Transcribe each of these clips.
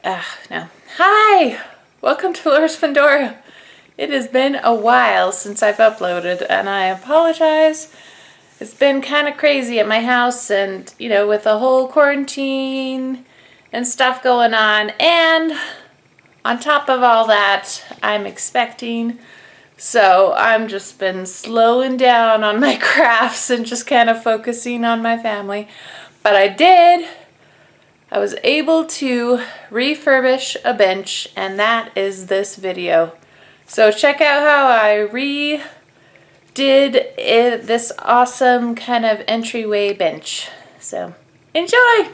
No. Hi! Welcome to Laura's Fundora. It has been a while since I've uploaded, and I apologize. It's been kind of crazy at my house, and, with the whole quarantine and stuff going on, and on top of all that, I'm expecting. So I'm just been slowing down on my crafts and just kind of focusing on my family. But I was able to refurbish a bench, and that is this video. So check out how I redid this awesome kind of entryway bench. So enjoy!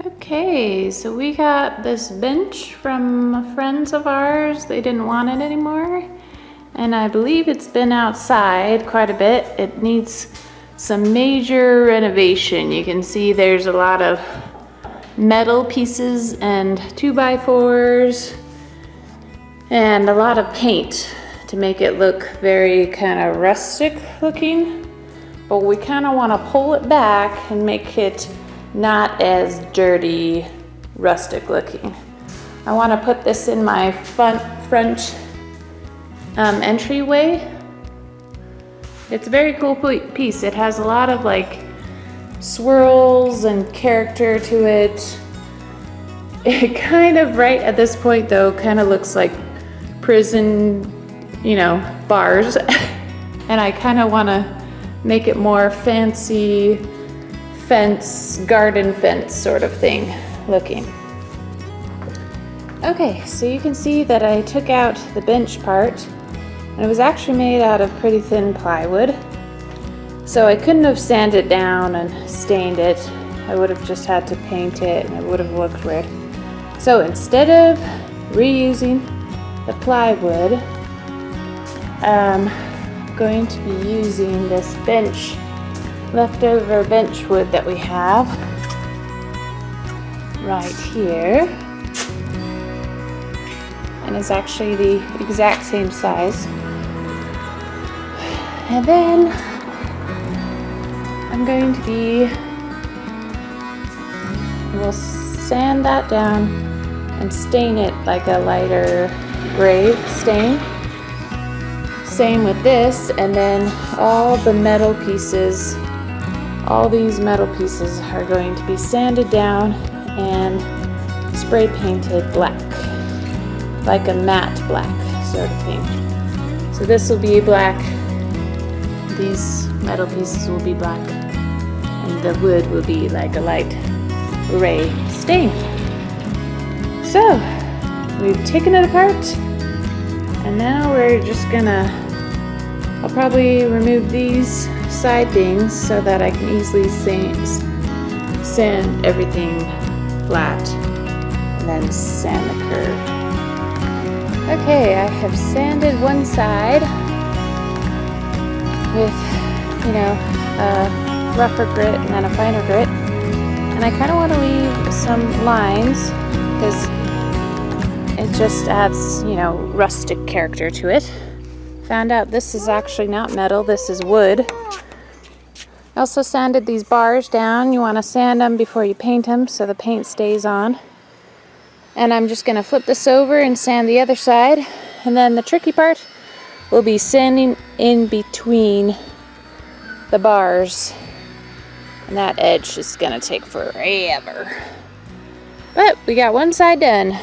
Okay, so we got this bench from friends of ours. They didn't want it anymore. And I believe it's been outside quite a bit. It needs some major renovation. You can see there's a lot of metal pieces and 2x4s and a lot of paint to make it look very kind of rustic looking. But we kind of want to pull it back and make it not as dirty, rustic looking. I want to put this in my front entryway. It's a very cool piece. It has a lot of like swirls and character to it. It kind of, right at this point though, kind of looks like prison, bars. And I kind of want to make it more fancy fence, garden fence sort of thing looking. Okay, so you can see that I took out the bench part, and it was actually made out of pretty thin plywood. So I couldn't have sanded down and stained it. I would have just had to paint it and it would have looked weird. So instead of reusing the plywood, I'm going to be using this leftover bench wood that we have right here. And it's actually the exact same size. And then I'm going to we'll sand that down and stain it like a lighter gray stain. Same with this, and then all these metal pieces are going to be sanded down and spray painted black, like a matte black sort of thing. So this will be black, these metal pieces will be black, and the wood will be like a light gray stain. So we've taken it apart, and now we're just I'll probably remove these side things so that I can easily sand everything flat and then sand the curve. Okay, I have sanded one side with, a rougher grit and then a finer grit. And I kind of want to leave some lines because it just adds, rustic character to it. Found out this is actually not metal, this is wood. I also sanded these bars down. You want to sand them before you paint them so the paint stays on. And I'm just going to flip this over and sand the other side. And then the tricky part will be sanding in between the bars. And that edge is going to take forever. But we got one side done.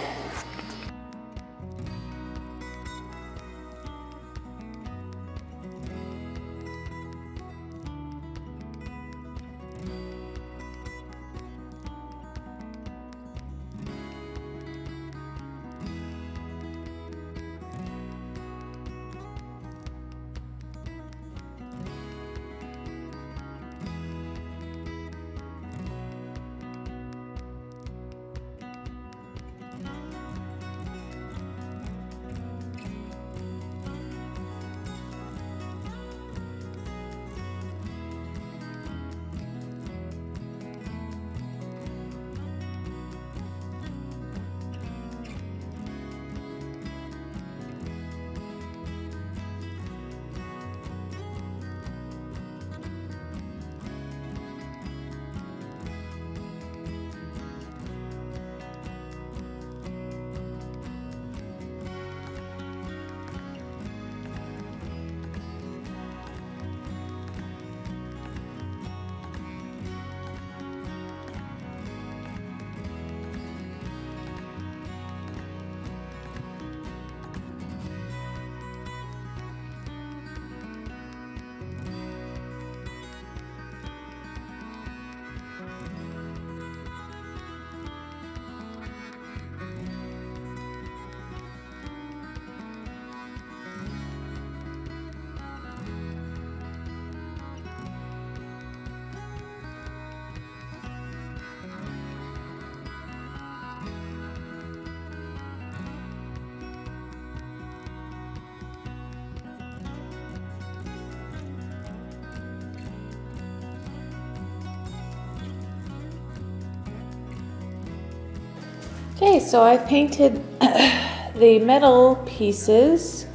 Okay, so I've painted the metal pieces,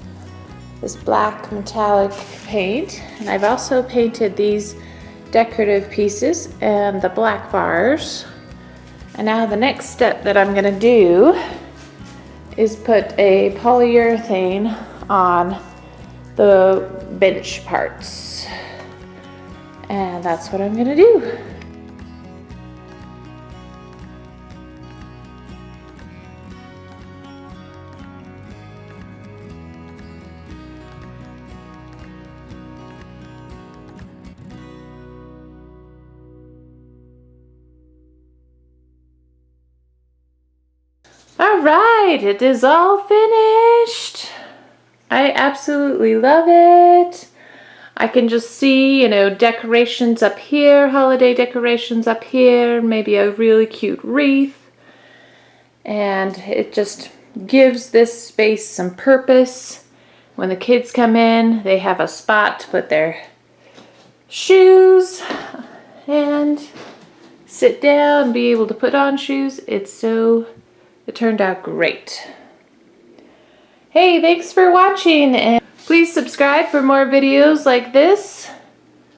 this black metallic paint, and I've also painted these decorative pieces and the black bars. And now the next step that I'm gonna do is put a polyurethane on the bench parts. And that's what I'm gonna do. All right, it is all finished. I absolutely love it. I can just see, decorations up here, holiday decorations up here, maybe a really cute wreath. And it just gives this space some purpose. When the kids come in, they have a spot to put their shoes and sit down and be able to put on shoes. It turned out great. Hey, thanks for watching, and please subscribe for more videos like this.